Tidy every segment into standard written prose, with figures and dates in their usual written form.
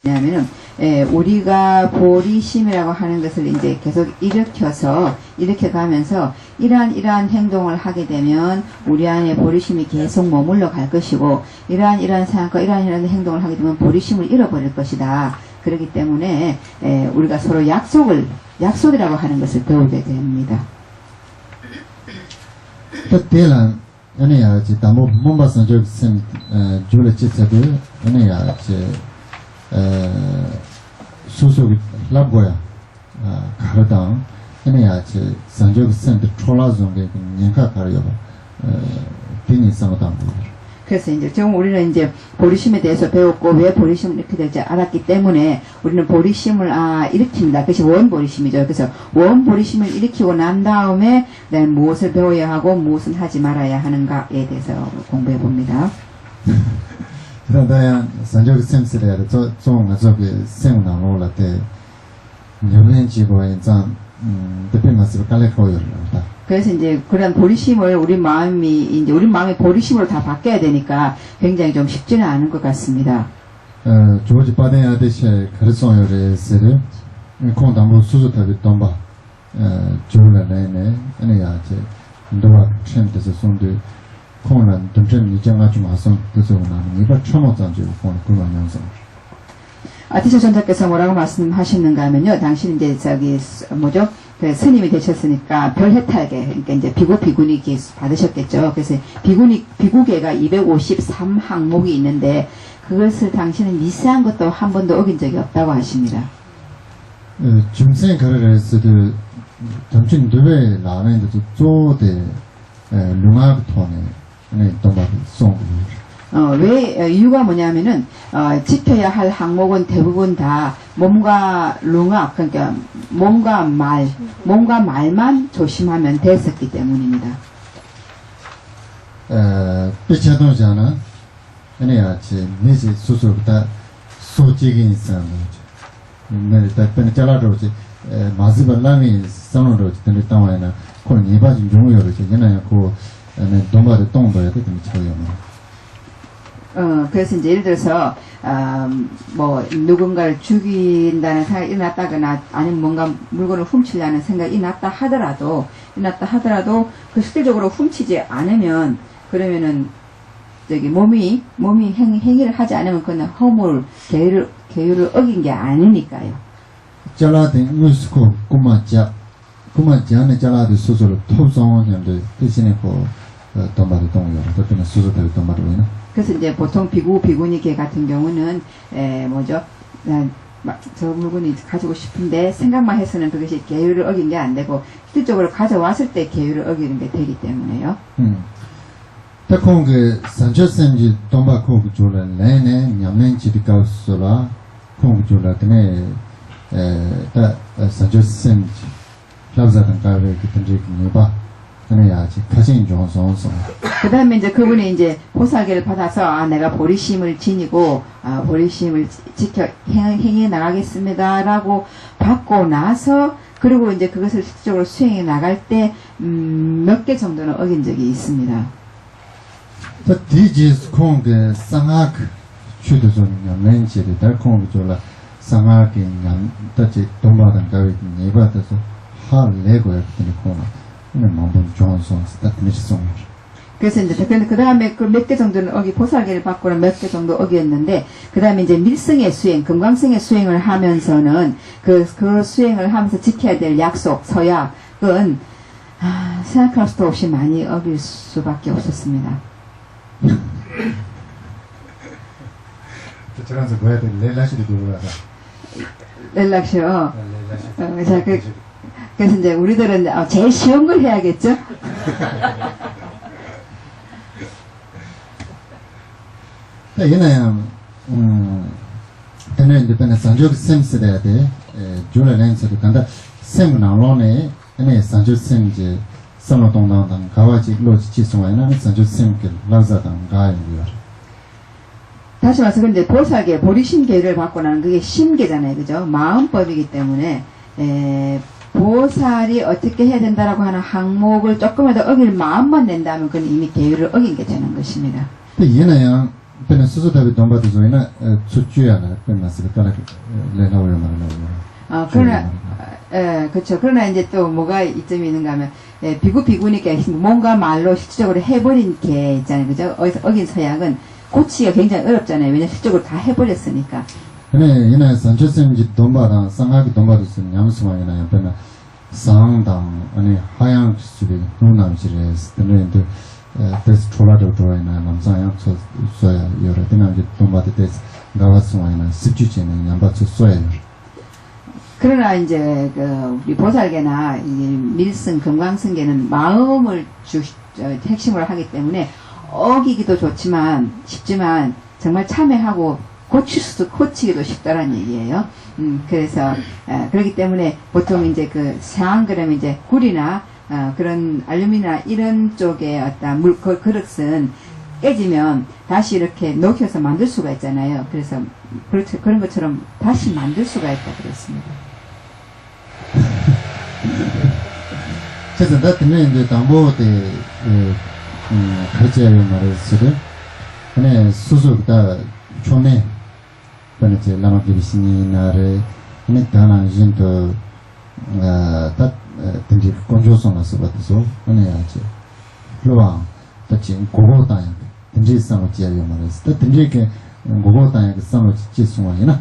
왜냐하면은 우리가 보리심이라고 하는 것을 이제 계속 일으켜가면서 이러한 행동을 하게 되면 우리 안에 보리심이 계속 머물러 갈 것이고 이러한 생각과 이러한 행동을 하게 되면 보리심을 잃어버릴 것이다. 그렇기 때문에 우리가 서로 약속이라고 하는 것을 배우게 됩니다. 때란 아니야 이제 담보 몸바선 저sem 줄에 찌서도 아니야 이제 소소 랍고야 가르당 아니야 이제 산적 센터 초라종게 년가 가려봐 비니 상담. 그래서 이제 지금 우리는 이제 보리심에 대해서 배웠고 왜 보리심을 이렇게 될지 알았기 때문에 우리는 보리심을 일으킵니다. 그것이 원보리심이죠. 그래서 원보리심을 일으키고 난 다음에 무엇을 배워야 하고 무엇은 하지 말아야 하는가에 대해서 공부해 봅니다. 그러다야 산적 센스를 좀 저기 생각나올 때 여행지고 인상 대표 말씀을 깔래거요. 그래서 이제 그런 보리심을 우리 마음이 보리심으로 다 바뀌어야 되니까 굉장히 좀 쉽지는 않은 것 같습니다. 조지 바데야 대체 가르송요레스를 콘담부 수수타비 domba 조라네네 아니야 제 인도와 챈데서 손들 콘란 던전 이장아 좀 와서 그래서 나는 이거 처음 장주 그런 영상. 아티셔 전자께서 뭐라고 말씀하시는가 하면요. 당신 이제 그 스님이 되셨으니까 별 혜택에, 그러니까 이제 비구니 받으셨겠죠. 그래서 비구계가 253항목이 있는데 그것을 당신은 미세한 것도 한 번도 어긴 적이 없다고 하십니다. 중생 거래를 했을 점진 두배 나는데도 쪼대 룽악 톤에 동박 송. 왜 이유가 뭐냐면은 지켜야 할 항목은 대부분 다 몸과 룽악, 그러니까 몸과 말만 조심하면 됐었기 때문입니다. 삐쳐도잖아. 아니야, 내지 수술부터 소직이 있어요. 내가 pen 잘라도지 마지발람이 선으로지 근데 땅에나 그걸 이바지 중요로지 얘는 그 동바를 동바에 되게 차이요. 그래서 이제 예를 들어서, 누군가를 죽인다는 생각이 일어났다거나, 아니면 뭔가 물건을 훔치려는 생각이 일어났다 하더라도, 그 실질적으로 훔치지 않으면, 그러면은, 몸이 행위를 하지 않으면 그건 허물, 계율을 어긴 게 아니니까요. 잘라된 무스코, 꾸마자는 잘라된 수술을 톱성하는데, 대신에 동바를 동요. 그때는 수술을 동바를 보이나? 그래서 이제 보통 비구니계 같은 경우는 저 물건이 가지고 싶은데 생각만 해서는 그것이 계율을 어긴 게 안 되고 실질적으로 가져왔을 때 계율을 어기는 게 되기 때문에요. 딱콩 그 산초센지 동바코 조라 내내 냠nen지 가우스라 콩 조라 때문에 다 산초센지 플라자단 가베 그든지 네바 그 다음에 이제 그분이 이제 보살계를 받아서 내가 보리심을 지니고 보리심을 지켜 행해 나가겠습니다 라고 받고 나서 그리고 이제 그것을 실질적으로 수행해 나갈 때 몇 개 정도는 어긴 적이 있습니다. 디지스 콩그 상악 추도존 멘치리 달콩 졸라 상악이 냥 따지 동바단 가위 네바다서 할 레고야 그때 코나 그래서 이제 그 다음에 그 몇 개 정도는 보살계를 받고는 몇 개 정도 어기였는데 그 다음에 이제 밀승의 수행, 금강승의 수행을 하면서는 그 수행을 하면서 지켜야 될 약속, 서약은 생각할 수도 없이 많이 어길 수밖에 없었습니다. 렐락쇼. 그래서 이제 우리들은 제일 쉬운 걸 해야겠죠? 얘는 얘는 이제 산적 셈스래야 돼. 줄에 렌스도 간다. 셈 나로네. 얘네 산적 셈지 선로동당 가와지 로지 지송에는 산적 셈길 라자당 가인이요. 다시 말해서 근데 보살계, 보리심계를 받고 나는 그게 심계잖아요. 그죠? 마음법이기 때문에 보살이 어떻게 해야 된다라고 하는 항목을 조금이라도 어길 마음만 낸다면 그건 이미 계율을 어긴 게 되는 것입니다. 얘는 pena 수수답이 돈바도 저희나 수주야나 끝났을 거라 레나오요 말하는 그러나, 그렇죠. 그러나 이제 또 뭐가 이점이 있는가 하면, 비구니까 뭔가 말로 실질적으로 해버린 게 있잖아요. 그죠? 어긴 서약은 고치기가 굉장히 어렵잖아요. 왜냐면 실질적으로 다 해버렸으니까. 근데 이날 산체생지 돈바랑 상하기 돈바도 쓴 양수만이나 pena 상당 아니 하양 집이 누나집에 쓰는데 데스 초라도 들어있나 남자양 써야 여러 때나 이제 돈바도 데스 나왔으면은 습주지는 양바츠 써야 그러나 이제 우리 보살계나 이 밀승 금강승계는 마음을 핵심으로 하기 때문에 어기기도 좋지만 쉽지만 정말 참회하고 고치기도 쉽다라는 얘기예요. 그래서 그렇기 때문에 보통 이제 상한 그러면 이제 굴이나 그런 알루미늄이나 이런 쪽에 어떤 그릇은 깨지면 다시 이렇게 녹여서 만들 수가 있잖아요. 그래서 그런 것처럼 다시 만들 수가 있다 그랬습니다. 그래서 나한테 이제 담보 때 가르쳐야 말했어요. 근데 수수다 촌에 그러니까 이제 라마기비신이 나를 근데 다나 진도 딱 등지 건조성 나서 봤어. 근데 아주 로아 같이 고고다야 등지 상을 지어야 말했어. 등지 그 고고다야 그 상을 지수만이나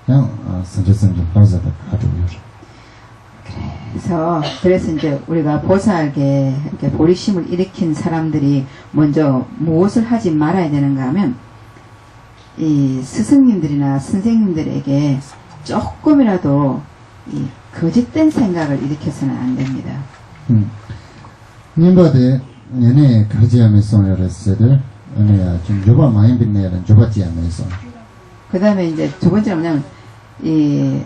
그냥 선조선 좀 가져다 가져요. 그래서 이제 우리가 보살계 이렇게 보리심을 일으킨 사람들이 먼저 무엇을 하지 말아야 되는가 하면 이 스승님들이나 선생님들에게 조금이라도 이 거짓된 생각을 일으켜서는 안 됩니다. 님바데 얘네 가지하면서 열었어들 아니야 좀 조바 많이 빛내는 조바지하면서 그 다음에 이제 두 번째는 뭐냐면 이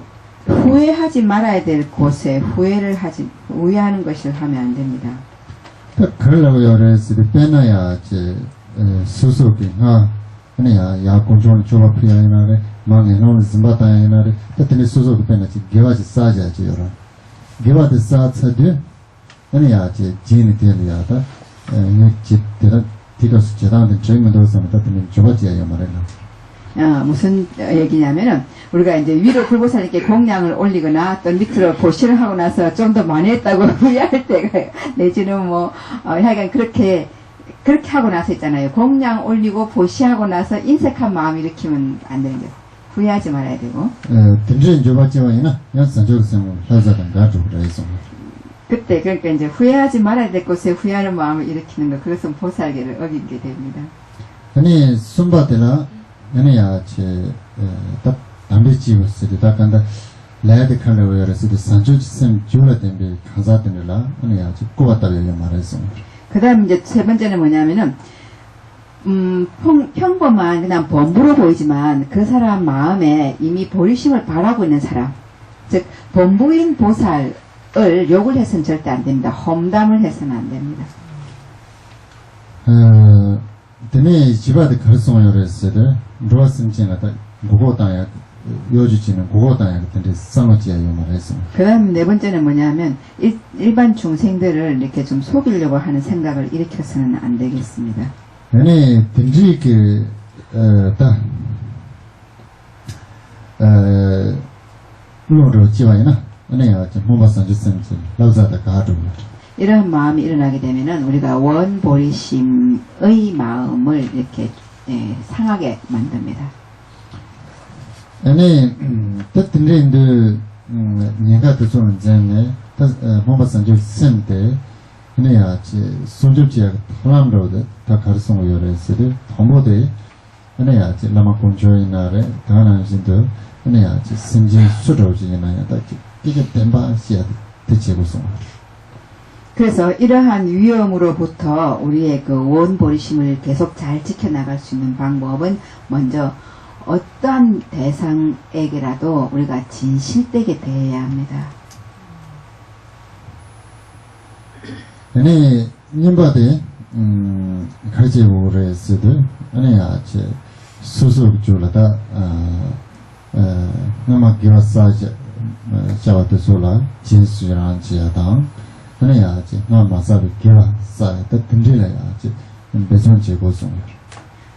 후회하지 말아야 될 곳에 후회하는 것을 하면 안 됩니다. 그러려고 열었을 때 빼놔야 이제 수수기 아니야 야 공존 조바 피하이나래 망에 놓은 짐바타이나래 그때는 수수기 빼놔지 개와지 싸자지 열어 개와지 싸차지 아니야 이제 지인이 되려야다 이 디로스 제단된 저희만도 서면 그때는 조바지야 말이야. 무슨 얘기냐면은 우리가 이제 위로 불보살님께 공양을 올리거나 또 밑으로 보시를 하고 나서 좀 더 많이 했다고 후회할 때가 내지는 뭐 하여간 그렇게 하고 나서 있잖아요. 공양 올리고 보시하고 나서 인색한 마음 일으키면 안 되는 거예요. 후회하지 말아야 되고. 든지 조바지와이나 연산적으로 하자던 가지고 그래서 그때 그러니까 이제 후회하지 말아야 될 곳에 후회하는 마음을 일으키는 거 그것은 보살계를 어기게 됩니다. 아니 순바데나 아니야 딱 담배 집었을 때 간다 레드 컬러로 열었을 때 산주지선 줄어든데 가사되느라 아니야 꼬았다고 말했어. 그다음 이제 세 번째는 뭐냐면은 평범한 그냥 범부로 보이지만 그 사람 마음에 이미 보리심을 바라고 있는 사람, 즉 범부인 보살을 욕을 해서는 절대 안 됩니다. 험담을 해서는 안 됩니다. 드네 집안에 가르성을 열었을 때 로아승진하다 고고다야 요주지는 고고다야 같은데 쌍어지야 말했어. 그다음 네 번째는 뭐냐면 일반 중생들을 이렇게 좀 속이려고 하는 생각을 일으켜서는 안 되겠습니다. 아니 든지 로로 지와이나 아니야 좀 모바산 주센지 라우자다 가도 이런 마음이 일어나게 되면은 우리가 원보리심의 마음을 이렇게 상하게 만듭니다. 아니 뜻들인데 내가 듣는 전에 모바산 주센데 아니야 손접지야 사람들도 다 가르성을 열었을 덤보대 아니야 라마 공조이나래 다나신도 아니야 신진 수로지나야 다 이게 템바시야 대체고서. 그래서 이러한 위험으로부터 우리의 그 원보리심을 계속 잘 지켜나갈 수 있는 방법은 먼저 어떠한 대상에게라도 우리가 진실되게 대해야 합니다. 아니 님바데 가지고 그랬어도 아니야 수수 줄라다 나마 기와사자 자와도 솔라 진수랑 지야당 아니야 나 마사비 기와사 때 든지라야 배선 제고송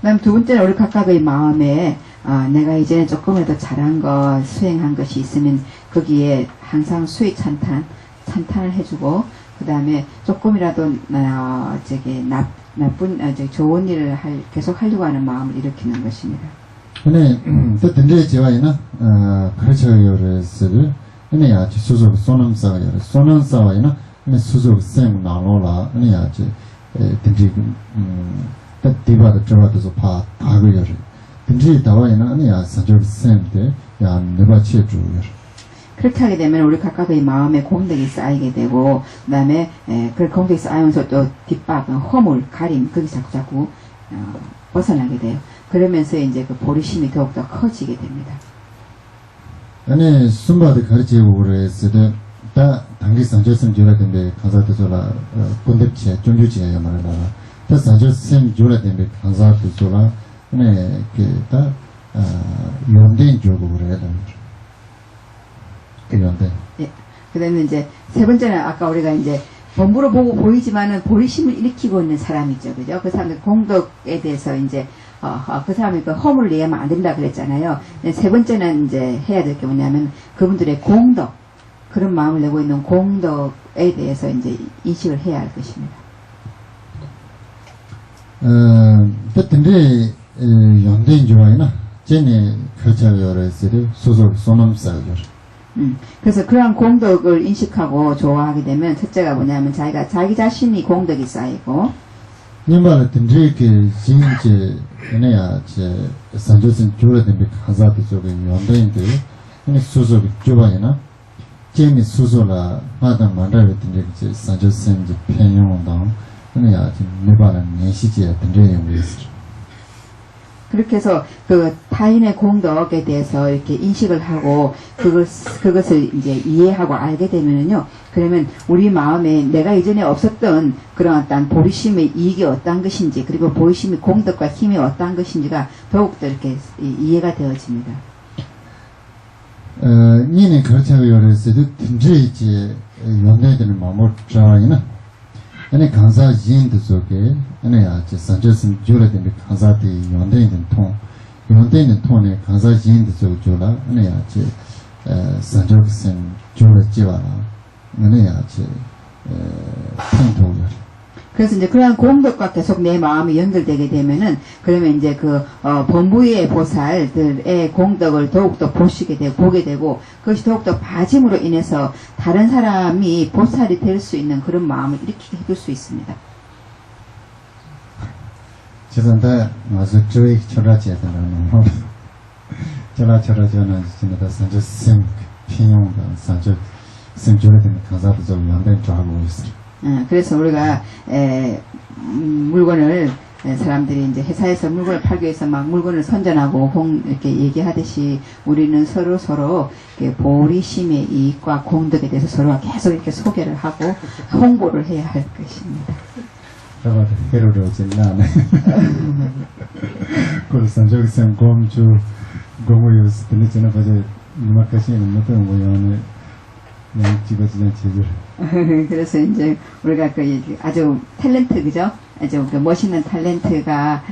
그다음 두 번째는 우리 각각의 마음에 내가 이전에 조금이라도 잘한 거 수행한 것이 있으면 거기에 항상 수의 찬탄을 해주고 그 다음에 조금이라도 좋은 일을 계속 하려고 하는 마음을 일으키는 것입니다. 근데 또 든지 지와이나 카르쳐요레스를 근데 야지 수족 소남사가 소남사와이나 근데 수족 셈 나로라 근데 야지 든지 디바도 저와도 파 가고요. 든지 다와이나 근데 야 수족 셈데 야 내가 치주요. 그렇게 하게 되면 우리 각각의 마음에 공덕이 쌓이게 되고 그 다음에 그 공덕이 쌓이면서 또 뒷박, 허물, 가림 거기 자꾸 벗어나게 돼요. 그러면서 이제 그 보리심이 더욱더 커지게 됩니다. 아니 숨바드 가르치고 그랬을 다 당기 산조심 줘라던데 가사도 줘라 군대치에 존주치에 말하라 다 산조심 줘라던데 가사도 줘라 네 그다 연대인 주고 그래야 그런데 예. 그다음에 이제 세 번째는 아까 우리가 이제 몸으로 보고 보이지만은 보리심을 일으키고 있는 사람이죠, 그죠? 그 사람의 공덕에 대해서 이제 그 사람이 그 허물을 내면 안 된다 그랬잖아요. 세 번째는 이제 해야 될 게 뭐냐면 그분들의 공덕 그런 마음을 내고 있는 공덕에 대해서 이제 인식을 해야 할 것입니다. 근데 연대인 좋아이나 쟤네 그처여레스를 소속 소남사요. 그래서 그러한 공덕을 인식하고 좋아하게 되면 첫째가 뭐냐면 자기 자신이 공덕이 쌓이고 님발 든지 그 진짜 얘네야 제 산조신 조라된 가사도 저기 연대인들 근데 소속 좋아이나 쟤네 소소라 마당 만다를 든지 그 산조신 제 편용한다 근데야 네발은 내시지에 든지 용리스 그렇게 해서 그 타인의 공덕에 대해서 이렇게 인식을 하고 그것을 이제 이해하고 알게 되면은요. 그러면 우리 마음에 내가 이전에 없었던 그런 어떤 보리심의 이익이 어떠한 것인지 그리고 보리심의 공덕과 힘이 어떠한 것인지가 더욱더 이렇게 이해가 되어집니다. 니네 그렇다고 요랬어도 든지 이제 연대되는 마음을 자이나 아니 강사 지인들 속에 아니 아주 산조심 조라된 강사들이 연대있는 통에 강사 지인들 속에 조라 아니 아주 산조심 조라지와라 아니 아주 통통을 그래서 이제 그러한 공덕과 계속 내 마음이 연결되게 되면은 그러면 이제 그 범부의 보살들의 공덕을 더욱더 보게 되고 그것이 더욱더 봐짐으로 인해서 다른 사람이 보살이 될 수 있는 그런 마음을 일으키게 해줄 수 있습니다. 죄송한데 와서 저희 철학제에서는 철학제는 진짜 산조심 필요한다 산조심 조라된 강사들 좀 연대인 줄 알고 있어요. 그래서 우리가 물건을 사람들이 이제 회사에서 물건을 팔기 위해서 막 물건을 선전하고 이렇게 얘기하듯이 우리는 서로 보리심의 이익과 공덕에 대해서 서로가 계속 이렇게 소개를 하고 홍보를 해야 할 것입니다. 저거 해로를 오진 않네. 그래서 저기 쌤 공주 공부였을 때는 저는 어제 음악하시는 못한 모양을 그냥 찍어주는 제줄. 그래서 이제 우리가 그 아주 탤런트 그죠? 아주 그 멋있는 탤런트가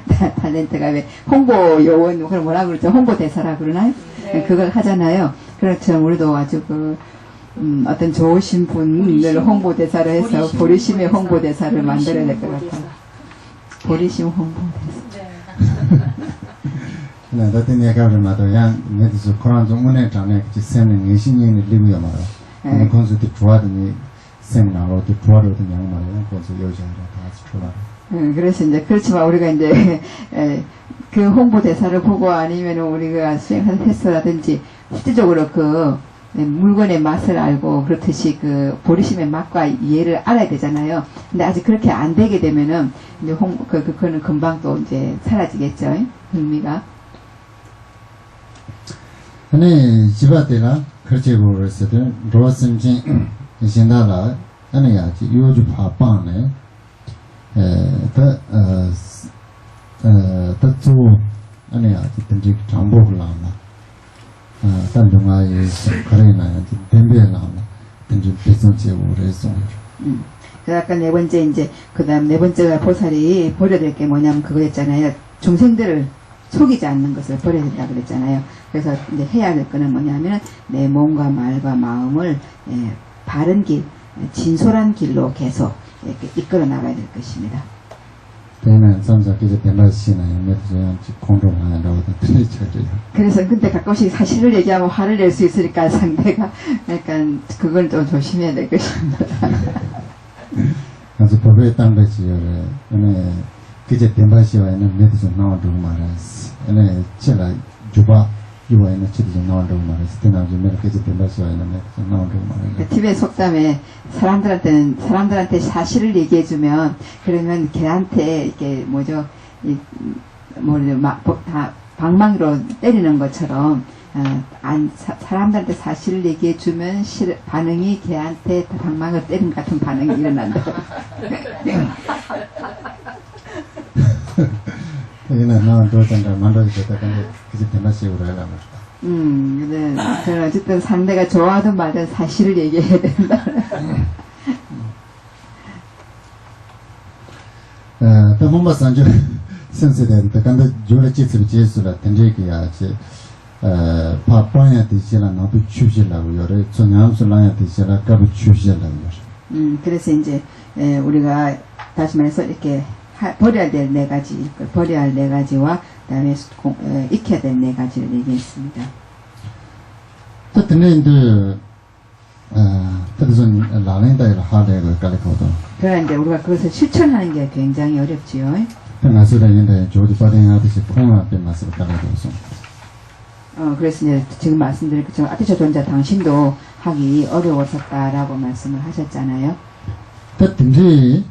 왜 홍보 요원 그걸 뭐라 그러죠? 홍보 대사라 그러나요? 네. 그걸 하잖아요. 그렇죠. 우리도 아주 어떤 좋으신 분을 홍보 대사로 해서 보리심의 홍보 대사를 만들어야 될 것 같아요. 보리심 홍보 대사. 네, 나한테 얘기하는 말도 양 내도 코란 좀 문에 전에 그 쌤은 예신이는 리뷰야 말아. 네. 건수도 좋아하더니 세미나로 또 좋아하는 양 말이야. 건수 여자랑 다 같이 좋아. 그래서 이제 그렇지만 우리가 이제 그 홍보 대사를 보고 아니면 우리가 수행한 테스트라든지 실질적으로 그 물건의 맛을 알고 그렇듯이 그 보리심의 맛과 이해를 알아야 되잖아요. 근데 아직 그렇게 안 되게 되면은 이제 그거는 금방 또 이제 사라지겠죠. 흥미가. 아니 집안에나 그렇게 그랬을 때 로스인지 신다라 아니 아직 요즘 바빠네. 또 아니 아직 든지 정보를 나나. 딴 동아에 그래나 덴베나 든지 배송제 오래서. 그 아까 네 번째 이제 그다음 네 번째가 보살이 버려야 될 게 뭐냐면 그거였잖아요. 중생들을 속이지 않는 것을 버려야 된다 그랬잖아요. 그래서 이제 해야 될 거는 뭐냐면은 내 몸과 말과 마음을 바른 길, 진솔한 길로 계속 이렇게 이끌어 나가야 될 것입니다. 때는 삼자 기제 대마시나 메트전 공동하라고 들리쳐요. 그래서 근데 가끔씩 사실을 얘기하면 화를 낼 수 있으니까 상대가 약간 그걸 좀 조심해야 될 것입니다. 그래서 법에 땅배지요래. 오늘 기제 대마시와에는 메트전 나와도 말았어. 오늘 제가 주바 이와에는 치즈전 나와도 말았어. 때나지 메르 기제 대마시와에는 메트전 나와도 말았어. 티베트 속담에 사람들한테 사실을 얘기해주면 그러면 걔한테 이게 뭐죠 다 방망이로 때리는 것처럼 사람들한테 사실을 얘기해주면 반응이 걔한테 방망이로 때린 같은 반응이 일어난다. 이는 나와도 된다 만들어야 되다 근데 기제 대마시오래 라고. 근데 어쨌든 상대가 좋아하든 말든 사실을 얘기해야 된다. 또 뭔가 산주 센스되는데 근데 조례 지스를 제수라 된제기야 제 파파야 되지라 나도 추실라고 요래 전향술라야 되지라 까부 추실라고 요래. 그래서 이제 우리가 다시 말해서 이렇게 버려야 될 네 가지, 버려야 할 네 가지와 그다음에 익혀야 될 네 가지를 얘기했습니다. 또 듣는데 뜻은 라렌다를 하래고 깔리거든. 그러나 이제 우리가 그것을 실천하는 게 굉장히 어렵지요. 나스라인데 조디 파딩하듯이 콩 앞에 맛을 깔아줘서. 그래서 이제 지금 말씀드린 것처럼 아티초 존자 당신도 하기 어려웠었다라고 말씀을 하셨잖아요. 또 듣는데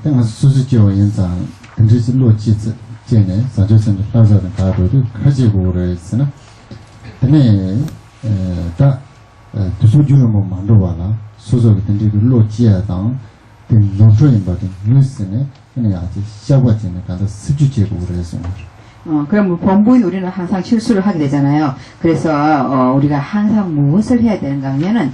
내가 수수지와 연상 근처에서 로지지 제네 사조선 사자는 가도도 가지고 그랬으나 근데 다 두수주는 뭐 만들어봐라 소속이 된데 로지야당 된 노트인 바든 뉴스네 그냥 아주 시작하지는 가서 수주제고 그래서 그럼 본부인 우리는 항상 실수를 하게 되잖아요. 그래서 우리가 항상 무엇을 해야 되는가 하면은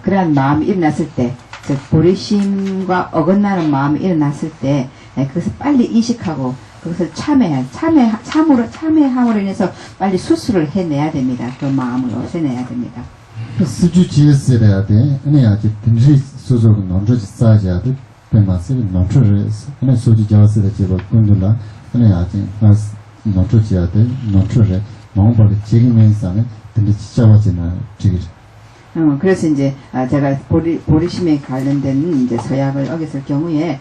그러한 마음이 일어났을 때 즉 보리심과 어긋나는 마음이 일어났을 때 그것을 빨리 인식하고 그것을 참회함으로 인해서 빨리 수술을 해내야 됩니다. 그 마음을 없애내야 됩니다. 수주지에서야 돼. 아니 아직 등지 소속은 논조지 쌓아야 돼. 배마스를 논조를 아니 소지 자와서도 제가 군들라 아니 아직 논조지야 돼. 논조를 마음벌이 지금면서는 등지 자와지나 지기. 그래서 이제 제가 보리심에 관련된 이제 서약을 어겼을 경우에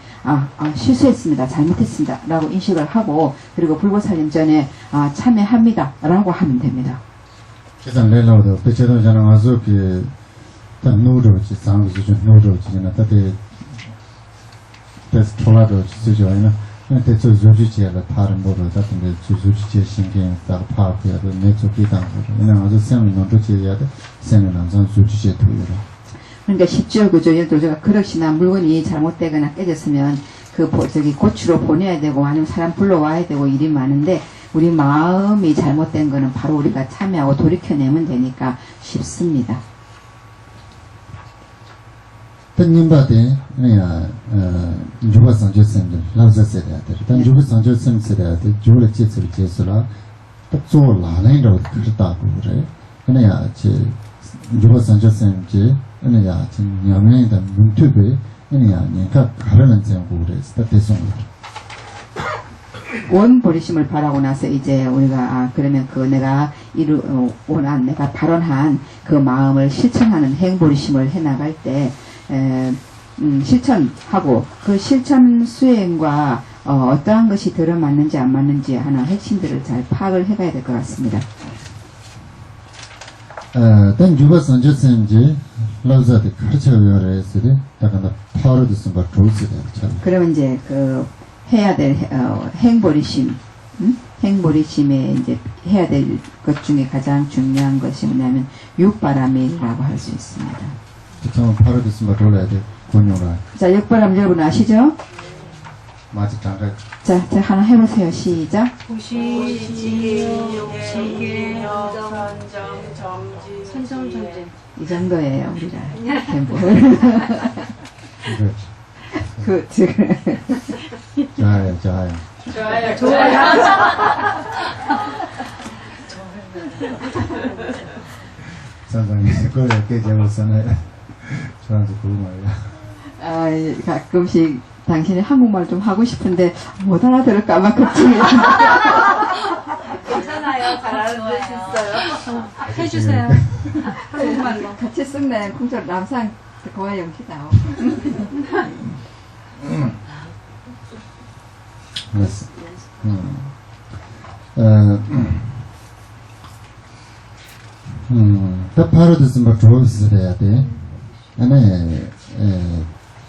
실수했습니다, 잘못했습니다 라고 인식을 하고 그리고 불보살님 전에 참여합니다 라고 하면 됩니다. 계산 내려오도 배치도 저는 아주 그 노조지 상주주 노조지나 다들 그래서 돌아도 주저이나 근데 저 조주지가 다른 거로 같은데 조주지 신경 딱 파악해야 돼. 내쪽이다. 그냥 아주 생을 노조지야 돼. 생을 남산 조주지에 두요라. 그러니까 10조, 9조, 12조가 그릇이나 물건이 잘못되거나 깨졌으면 고추로 보내야 되고 아니면 사람 불러와야 되고 일이 많은데 우리 마음이 잘못된 거는 바로 우리가 참여하고 돌이켜내면 되니까 쉽습니다. 땐님바데 그냥 주가 상주선들 라자세야 돼. 단 주가 상주선세야 돼. 주를 제스를 제스라 딱 조라는로 그렇다고 그래. 그냥 제 주가 상주선지 그냥 제 냐면다 문투베 그냥 내가 가르는 생고 그래. 스타테송 원 버리심을 바라고 나서 이제 우리가 그러면 그 내가 원한 내가 발언한 그 마음을 실천하는 행버리심을 해나갈 때 실천하고 그 실천 수행과 어떠한 것이 들어맞는지 안 맞는지 하는 핵심들을 잘 파악을 해가야 될 것 같습니다. 단 주가 상주선지 라자데 가르쳐요래 했으리 약간 파워도 쓴 거 좋으시대. 그러면 이제 그 해야 될 행보리심, 행보리심에 이제 해야 될 것 중에 가장 중요한 것이 뭐냐면 육바람이라고 할 수 있습니다. 참 파워도 쓴 거 좋아야 돼. 권유라. 자, 육바람 여러분 아시죠? 맞아 장가. 자, 하나 해보세요. 시작. 선정전쟁. 이 정도예요, 우리가. 그렇지. 그 지금 좋아요. 선생님, 그걸 깨져서는 저한테 고마워요. 가끔씩 당신이 한국말 좀 하고 싶은데 못 알아들을까봐 걱정이에요. 괜찮아요. 잘 알아들 수 있어요. 해주세요. 한국말로. 같이 쓰네. 공절 남상 거의 영키다. Yes. 다 파로드스마 조스래야 돼. 안에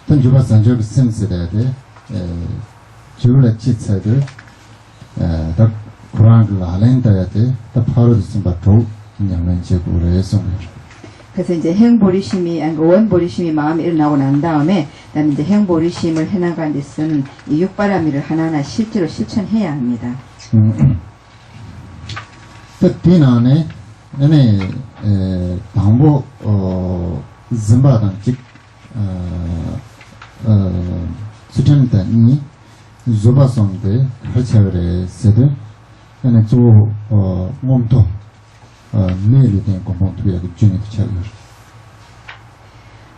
던주바 산적 셈스래야 돼. 주를 치차들 다 쿠란을 알렌다야 돼. 다 파로드스마 조 양면 제고를 해서 그래서 이제 행보리심이, 아니, 원보리심이 마음에 일어나고 난 다음에, 나는 이제 행보리심을 해나가는 데서는 이 육바라미를 하나하나 실제로 실천해야 합니다. 디나네, 당보, 짐바단 직, 수천단이, 조바송데, 할차그레 세드, 조, 몸통, 매일이 된 공통투약의 중에 차별.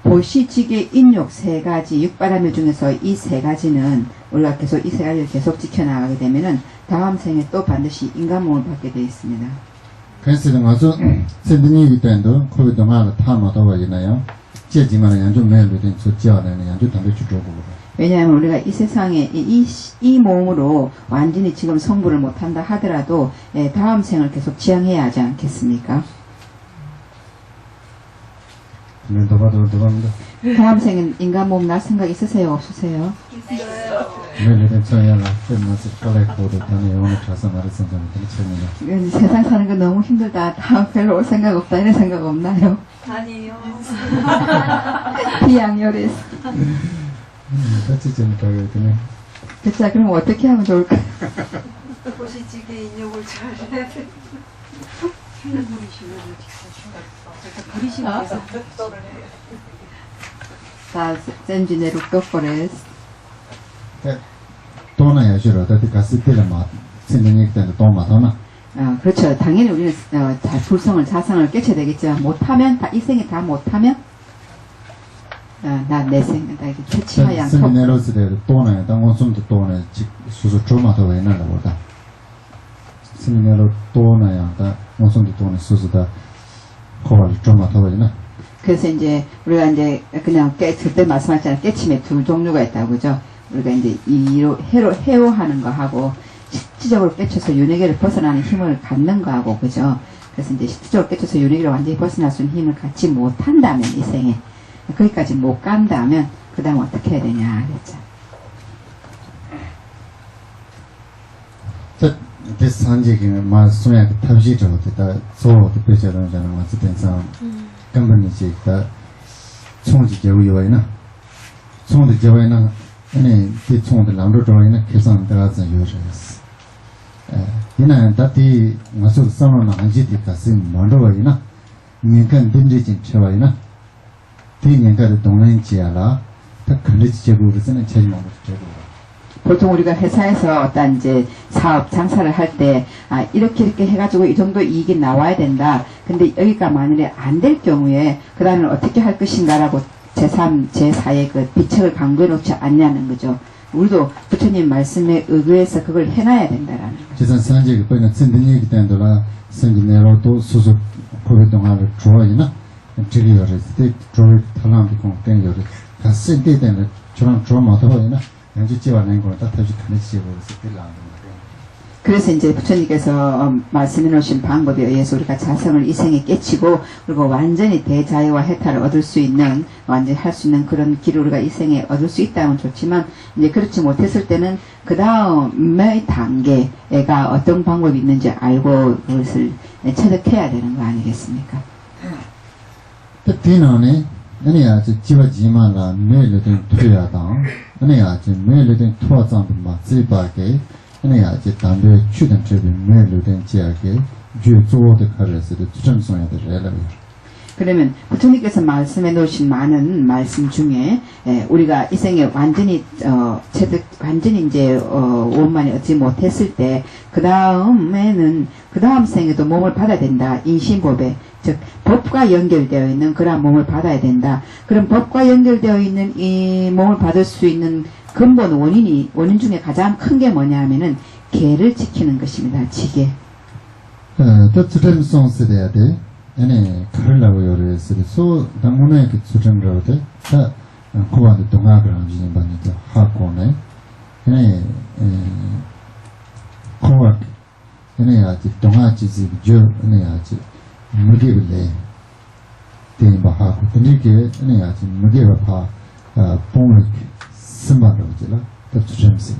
보시직의 인욕 세 가지, 육바라밀 중에서 이 세 가지는 우리가 계속 이 세 가지를 계속 지켜나가게 되면은 다음 생에 또 반드시 인간몸을 받게 되어 있습니다. 그래서 가서 샌드니 때도 코비드 동안 타마도 와이나요. 제지만은 양주 매일이 된 소지하는 양주 담배 주조고. 왜냐하면 우리가 이 세상에 이 몸으로 완전히 지금 성불을 못한다 하더라도 다음 생을 계속 지향해야 하지 않겠습니까? 네, 도와합니다. 다음 생엔 인간 몸 날 생각 있으세요? 없으세요? 매일이 된 처야라. 끝나서 컬렉터도 다니 영혼을 자서 말을 선정을 드리칩니다. 세상 사는 거 너무 힘들다. 다음 별로 올 생각 없다. 이런 생각 없나요? 아니요. 비양열에서. 같이 좀 가야겠네. 그쵸, 그럼 어떻게 하면 좋을까요? 보시직의 인욕을 잘해야 돼. 그리시면서 독도를 해요. 자, 센지네 룩도 포레스. 또나야 싫어. 다들 갔을 때는 막 샌드니 때도 또 맞아나. 그렇죠. 당연히 우리는 불성을, 자성을 깨쳐야 되겠지만, 못하면, 이 생에 다 못하면, 나 내 생에, 나 이렇게 퇴치하지 않고. 샌드네로스데 또나야, 당원숨도 또나야, 수수 조마도 왜 날라보다. 샌드네로 또나야, 당원숨도 또나야, 수수다, 코발 조마도 왜 나. 그래서 이제, 우리가 이제, 그냥 그때 말씀하셨잖아요. 깨침에 두 종류가 있다고, 그죠? 우리가 이제, 해로하는 거 하고, 실질적으로 깨쳐서 윤회계를 벗어나는 힘을 갖는 거하고, 그죠? 그래서 이제 실질적으로 깨쳐서 윤회계를 완전히 벗어날 수 있는 힘을 갖지 못한다면, 이 생에. 거기까지 못 간다면, 그 다음 어떻게 해야 되냐, 그랬죠. 자, 그 산지기, 마, 소야, 그 탑시죠. 다, 소, 그 배제하는 자는, 마치 된상,根本이지, 다, 총지 제우이와이나, 총지 제우이나, 아니, 이 총지 람도 좋아이나, 계산 들어가서 요리했어. 이나, 다티, 마수, 상로나, 안지디, 가스, 만로와이나, 년간 빈지진 채와이나, 티 년간의 동행지야라, 다 컨디지 제구를 쓰는 체지망을 제구. 보통 우리가 회사에서 어떤 이제 사업, 장사를 할 때, 이렇게 해가지고 이 정도 이익이 나와야 된다. 근데 여기가 만일에 안 될 경우에, 그 다음에 어떻게 할 것인가라고 제3, 제4의 그 비책을 강구해 놓지 않냐는 거죠. 우리도 부처님 말씀에 의거해서 그걸 해놔야 된다라는 거죠. 지산 산지기, 그러니까 샌드니기 때문에, 샌드네로도 수습, 코비 동화를 좋아이나, 저기 요리, 저기 탈람비 공 땡겨리, 가스 때 때문에, 저랑 좋아마도 와이나, 양주 지원하는 거는 다 터지 컨디지 제구를 쓸 그래서 이제 부처님께서 말씀해 놓으신 방법에 의해서 우리가 자성을 이 생에 깨치고 그리고 완전히 대자유와 해탈을 얻을 수 있는 완전히 할 수 있는 그런 길을 우리가 이 생에 얻을 수 있다면 좋지만 이제 그렇지 못했을 때는 그 다음의 단계가 어떤 방법이 있는지 알고 그것을 체득해야 되는 거 아니겠습니까? 디나네, 아니야, 지와지마라 매일 된 투야당, 아니야, 매일 된 투어장도 막 지바게, 아니야, 담배 추던 저기 매일 된 지하게, 주요 조어도 가르쳐서 추천성에 대해서 그러면 부처님께서 말씀해 놓으신 많은 말씀 중에 우리가 이 생에 완전히 완전히 이제 원만히 얻지 못했을 때 그 다음에는 그 다음 생에도 몸을 받아야 된다. 인신법에 즉 법과 연결되어 있는 그러한 몸을 받아야 된다. 그럼 법과 연결되어 있는 이 몸을 받을 수 있는 근본 원인 중에 가장 큰 게 뭐냐 하면은 계를 지키는 것입니다. 지계. 또 주tem 송스돼야 돼. 얘네 가르라고 요래서 소 당문에 그 주tem으로 돼. 다 고반도 동화그랑 지금 봤는데 하고네. 얘네 고학 얘네 아직 동화지지 저 얘네 아직 무게를 대바 하고 근데 얘네 아직 무게가 봐 뽕을 스마로 지라. 또 주tem 쓰려.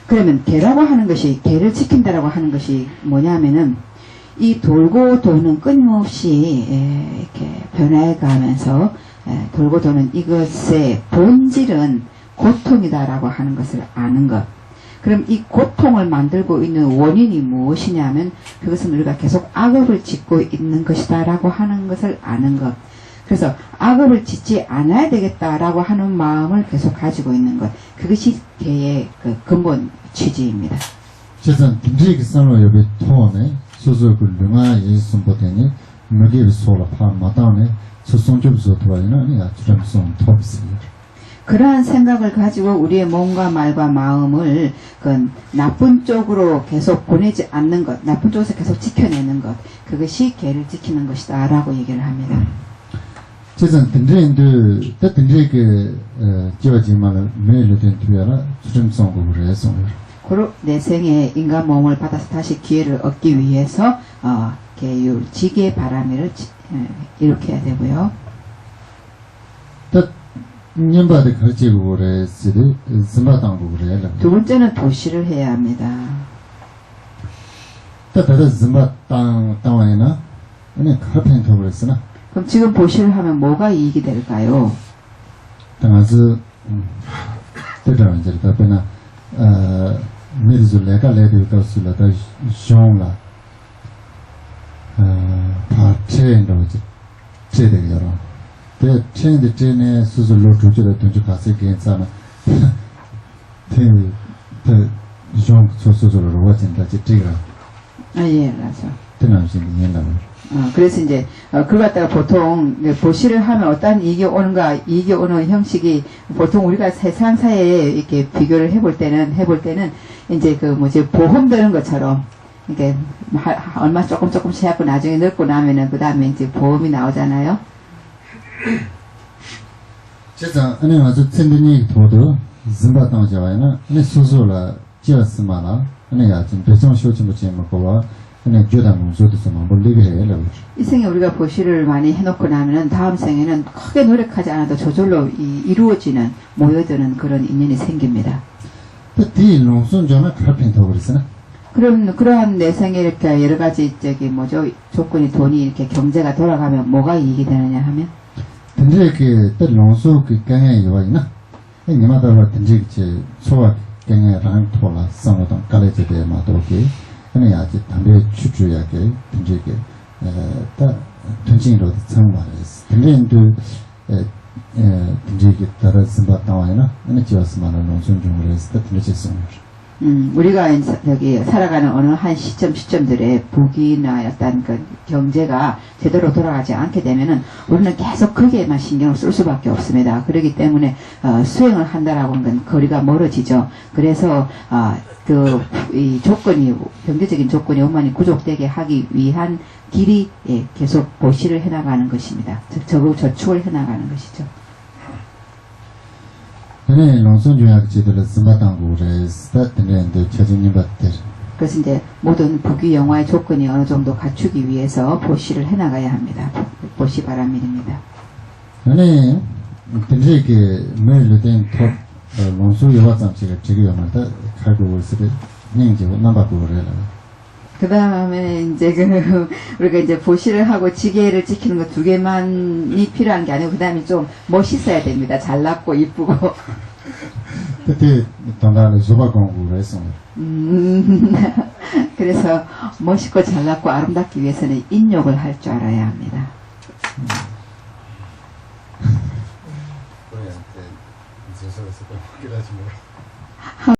그러면 계라고 하는 것이 계를 지킨다라고 하는 것이 뭐냐면은 이 돌고 도는 끊임없이 이렇게 변화해가면서 돌고 도는 이것의 본질은 고통이다라고 하는 것을 아는 것. 그럼 이 고통을 만들고 있는 원인이 무엇이냐면 그것은 우리가 계속 악업을 짓고 있는 것이다라고 하는 것을 아는 것. 그래서 악업을 짓지 않아야 되겠다라고 하는 마음을 계속 가지고 있는 것. 그것이 계의 그 근본 취지입니다. 제가 딩지 기사로 여기 토네 소소 그 르마 예수보다니 무게를 소라 파 마다네 소송접서 도와이나 야 주점송 톱스. 그러한 생각을 가지고 우리의 몸과 말과 마음을 그 나쁜 쪽으로 계속 보내지 않는 것, 나쁜 쪽에서 계속 지켜내는 것, 그것이 계를 지키는 것이다 라고 얘기를 합니다. 제가 딩지인데 때 딩지 그 지어지만 매일 된 투야라 주점송을 해서 그로 내 생에 인간 몸을 받아서 다시 기회를 얻기 위해서 계율, 지계 바람을 일으켜야 되고요. 또 년바데 가르치고 그래서도 스마트하고 그래요. 두 번째는 도시를 해야 합니다. 또 다들 스마트 땅이나 아니 카펜터 그랬으나 그럼 지금 보시를 하면 뭐가 이익이 될까요? 당아서 때더라 이제 답변아 미리줄 내가 레벨 가서라다 쇼라 파체인도 이제 제대로 때 체인데 체네 수술로 조절을 던져 가서 괜찮아 좀 소소소로 와진다 제가 예, 맞아. 때나지 옛날에 그래서 이제 그걸 갖다가 보통 보시를 하면 어떤 이익이 오는가, 이익이 오는 형식이 보통 우리가 세상사에 이렇게 비교를 해볼 때는 이제 그 뭐지 보험 드는 것처럼 이렇게 얼마 조금씩 하고 나중에 늙고 나면은 그 다음에 이제 보험이 나오잖아요. 제가 아니 아주 튼튼히 도도 즈바당 자와이나 아니 소소라 지었으마나 아니 아주 배송 쇼치 뭐지 뭐가 아니 교담 소도서 뭐 리그해라. 이 생에 우리가 보시를 많이 해놓고 나면은 다음 생에는 크게 노력하지 않아도 저절로 이루어지는 모여드는 그런 인연이 생깁니다. 이 농촌 전에 카펜터 그랬으나 그럼 그러한 내 생에 이렇게 여러 가지 조건이 돈이 이렇게 경제가 돌아가면 뭐가 이익이 되느냐 하면 근데 그 농촌 그 경향이 와이나 니마다가 근데 제 소화 경향이랑 토라 상어던 갈래제대 마도게 아니 아직 담배 추주야게 근데 다 전진으로 상관했어. 근데 근데 따라서 봤다와이나 아니 지었으면은 농촌 중으로 했을 때 됐어요. 우리가 여기 살아가는 어느 한 시점들의 부귀나 어떤 그 경제가 제대로 돌아가지 않게 되면은 우리는 계속 거기에만 신경을 쓸 수밖에 없습니다. 그렇기 때문에 수행을 한다라고 하는 건 거리가 멀어지죠. 그래서 이 조건이 경제적인 조건이 원만히 구족되게 하기 위한 길이 계속 보시를 해나가는 것입니다. 즉 저축을 해나가는 것이죠. 네, 농촌 중학지들 스마트한고래 스타트는데 최진님 같대. 그래서 이제 모든 부귀 영화의 조건이 어느 정도 갖추기 위해서 보시를 해나가야 합니다. 보시 바람일입니다. 아니, 근데 이게 매일 된 톱, 농촌 여화장치가 지금 말다 칼고 있을 냉지 남바고 그래라. 그 다음에 이제 우리가 이제 보시를 하고 지게를 지키는 거 2개만이 필요한 게 아니고 그 다음에 좀 멋있어야 됩니다. 잘났고 이쁘고. 그때 동남아 조바 공부를 했습니다. 그래서 멋있고 잘났고 아름답기 위해서는 인욕을 할 줄 알아야 합니다. 그래한테 무슨 소리 쓰고 그러지 뭐.